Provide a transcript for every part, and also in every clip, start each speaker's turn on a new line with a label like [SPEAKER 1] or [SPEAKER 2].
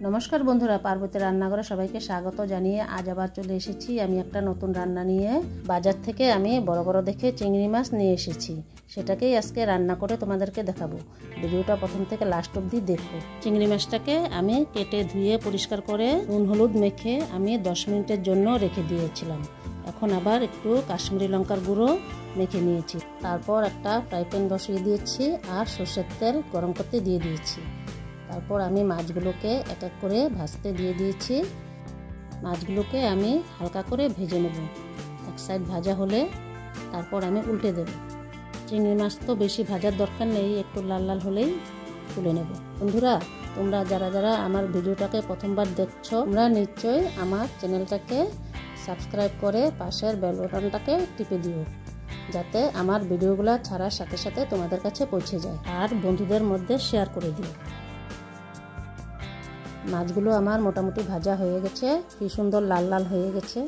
[SPEAKER 1] নমস্কার বন্ধুরা, পার্বতী রান্নাঘরে সবাইকে স্বাগত জানিয়ে আজ আবার চলে এসেছি আমি একটা নতুন রান্না নিয়ে। বাজার থেকে আমি বড় বড় দেখে চিংড়ি মাছ নিয়ে এসেছি, সেটাকেই আজকে রান্না করে তোমাদেরকে দেখাবো। ভিডিওটা প্রথম থেকে লাস্ট অবধি দেখো। চিংড়ি মাছটাকে আমি কেটে ধুয়ে পরিষ্কার করে নুন হলুদ মেখে আমি 10 মিনিটের জন্য রেখে দিয়েছিলাম। এখন আবার একটু কাশ্মীরি লঙ্কার গুঁড়ো মেখে নিয়েছি। তারপর একটা ফ্রাই প্যান বসিয়ে দিয়েছি আর সরষের তেল গরম করতে দিয়ে দিয়েছি। তারপর আমি মাছগুলোকে এক এক করে ভাজতে দিয়ে দিয়েছি। মাছগুলোকে আমি হালকা করে ভেজে নেব। এক সাইড ভাজা হলে তারপর আমি উল্টে দেব। চিংড়ি মাছ তো বেশি ভাজার দরকার নেই, একটু লাল লাল হলেই তুলে নেব। বন্ধুরা, তোমরা যারা যারা আমার ভিডিওটাকে প্রথমবার দেখছো, তোমরা নিশ্চয়ই আমার চ্যানেলটাকে সাবস্ক্রাইব করে পাশের বেল বাটনটাকে টিপে দিও, যাতে আমার ভিডিওগুলো ছাড়ার সাথে সাথে তোমাদের কাছে পৌঁছে যায়। আর বন্ধুদের মধ্যে শেয়ার করে দিও। মাছগুলো আমার মোটামুটি ভাজা হয়ে গেছে, কি সুন্দর লাল লাল হয়ে গেছে।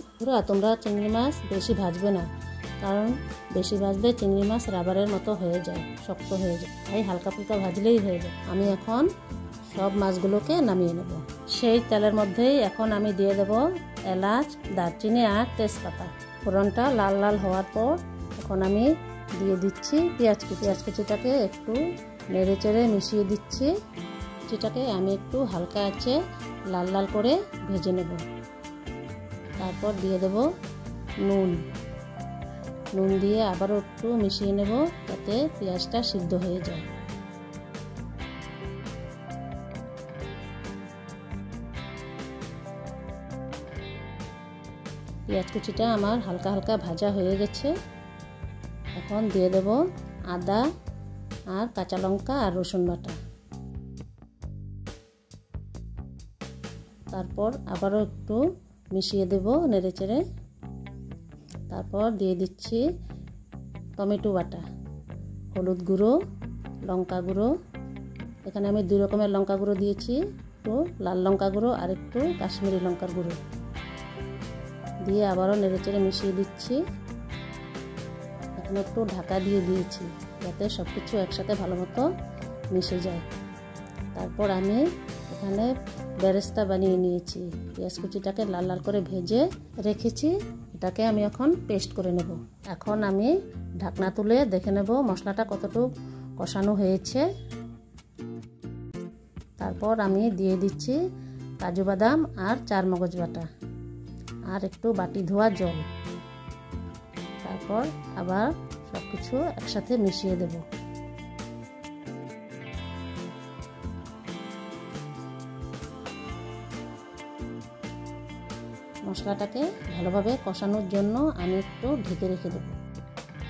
[SPEAKER 1] তোমরা চিংড়ি মাছ বেশি ভাজবে না, কারণ বেশি ভাজলে চিংড়ি মাছ রাবারের মতো হয়ে যায়, শক্ত হয়ে যায়। তাই হালকা ফুলকা ভাজলেই হয়ে যায়। আমি এখন সব মাছগুলোকে নামিয়ে নেব। সেই তেলের মধ্যেই এখন আমি দিয়ে দেব এলাচ, দারচিনি আর তেজপাতা। ফোড়নটা লাল লাল হওয়ার পর এখন আমি দিয়ে দিচ্ছি পেঁয়াজ কুচিটাকে একটু নেড়ে চেড়ে মিশিয়ে দিচ্ছি। যেটাকে আমি একটু হালকা আঁচে লাল লাল করে ভেজে নেব। তারপর দিয়ে দেব নুন দিয়ে আবারও একটু মিশিয়ে নেব, যাতে পেঁয়াজটা সিদ্ধ হয়ে যায়। পেঁয়াজ কুচিটা আমার হালকা হালকা ভাজা হয়ে গেছে। এখন দিয়ে দেব আদা আর কাঁচা লঙ্কা আর রসুন বাটা। তারপর আবারও একটু মিশিয়ে দেব নেড়ে চেড়ে। তারপর দিয়ে দিচ্ছি টমেটো বাটা, হলুদ গুঁড়ো, লঙ্কা গুঁড়ো। এখানে আমি 2 রকমের লঙ্কা গুঁড়ো দিয়েছি, একটু লাল লঙ্কা গুঁড়ো আর একটু কাশ্মীরি লঙ্কার গুঁড়ো দিয়ে আবারও নেড়ে চেড়ে মিশিয়ে দিচ্ছি। এখন একটু ঢাকা দিয়ে দিয়েছি, যাতে সব কিছু একসাথে ভালো মতো মিশে যায়। তারপর আমি এখানে বেরেস্তা বানিয়ে নিয়েছি। পেঁয়াজ কুচিটাকে লাল লাল করে ভেজে রেখেছি, এটাকে আমি এখন পেস্ট করে নেব। এখন আমি ঢাকনা তুলে দেখে নেব মশলাটা কতটুকু কষানো হয়েছে। তারপর আমি দিয়ে দিচ্ছি কাজু বাদাম আর 4 মগজ বাটা আর একটু বাটি ধোয়া জল। তারপর আবার সব কিছু একসাথে মিশিয়ে দেব। মশলাটাকে ভালোভাবে কষানোর জন্য আমি একটু ঢেকে রেখে দেব।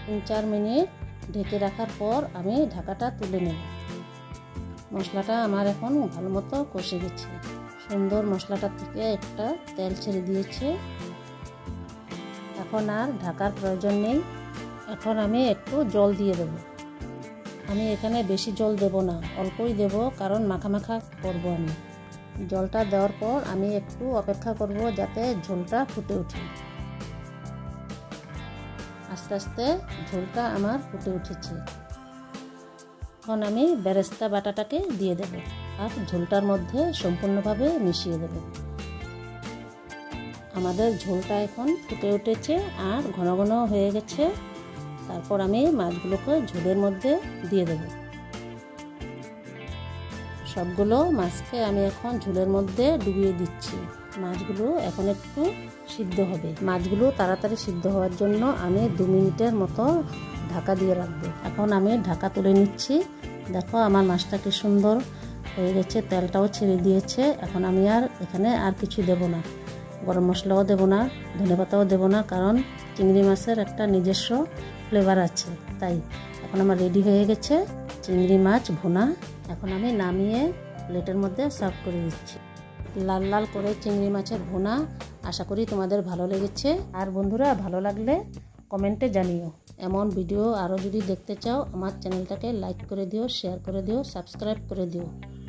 [SPEAKER 1] 3-4 মিনিট ঢেকে রাখার পর আমি ঢাকাটা তুলে নেব। মশলাটা আমার এখন ভালো মতো কষে গেছে, সুন্দর মশলাটা থেকে একটা তেল ছেড়ে দিয়েছে। এখন আর ঢাকার প্রয়োজন নেই। এখন আমি একটু জল দিয়ে দেব। আমি এখানে বেশি জল দেব না, অল্পই দেব, কারণ মাখা মাখা করব আমি। জলটা দেওয়ার পর আমি একটু অপেক্ষা করব যাতে ঝোলটা ফুটে ওঠে। আস্তে আস্তে ঝোলটা আমার ফুটে উঠেছে। এখন আমি বেরেস্তা বাটাটাকে দিয়ে দেব আর ঝোলটার মধ্যে সম্পূর্ণভাবে মিশিয়ে দেব। আমাদের ঝোলটা এখন ফুটে উঠেছে আর ঘন ঘন হয়ে গেছে। তারপর আমি মাছগুলোকে ঝোলের মধ্যে দিয়ে দেব। সবগুলো মাছকে আমি এখন ঝোলের মধ্যে ডুবিয়ে দিচ্ছি। মাছগুলো এখন একটু সিদ্ধ হবে। মাছগুলো তাড়াতাড়ি সিদ্ধ হওয়ার জন্য আমি 2 মিনিটের মতো ঢাকা দিয়ে রাখবো। এখন আমি ঢাকা তুলে নিচ্ছি। দেখো আমার মাছটা কি সুন্দর হয়ে গেছে, তেলটাও ছেড়ে দিয়েছে। এখন আমি আর এখানে আর কিছু দেব না, গরম মশলাও দেব না, ধনেপাতাও দেব না, কারণ চিংড়ি মাছের একটা নিজস্ব ফ্লেভার আছে। তাই এখন আমার রেডি হয়ে গেছে চিংড়ি মাছ ভুনা। এখন আমি নামিয়ে প্লেটের মধ্যে সার্ভ করে দিচ্ছি। লাল লাল করে চিংড়ি মাছের ভুনা। আশা করি তোমাদের ভালো লেগেছে। আর বন্ধুরা, ভালো লাগলে কমেন্টে জানিও। এমন ভিডিও আরও যদি দেখতে চাও, আমার চ্যানেলটাকে লাইক করে দিও, শেয়ার করে দিও, সাবস্ক্রাইব করে দিও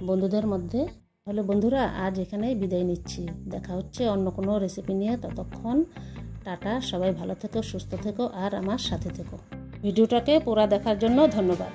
[SPEAKER 1] বন্ধুদের মধ্যে। তাহলে বন্ধুরা, আজ এখানেই বিদায় নিচ্ছি। দেখা হচ্ছে অন্য কোনো রেসিপি নিয়ে। ততক্ষণ টাটা, সবাই ভালো থেকো, সুস্থ থেকো আর আমার সাথে থেকো। ভিডিওটাকে পুরো দেখার জন্য ধন্যবাদ।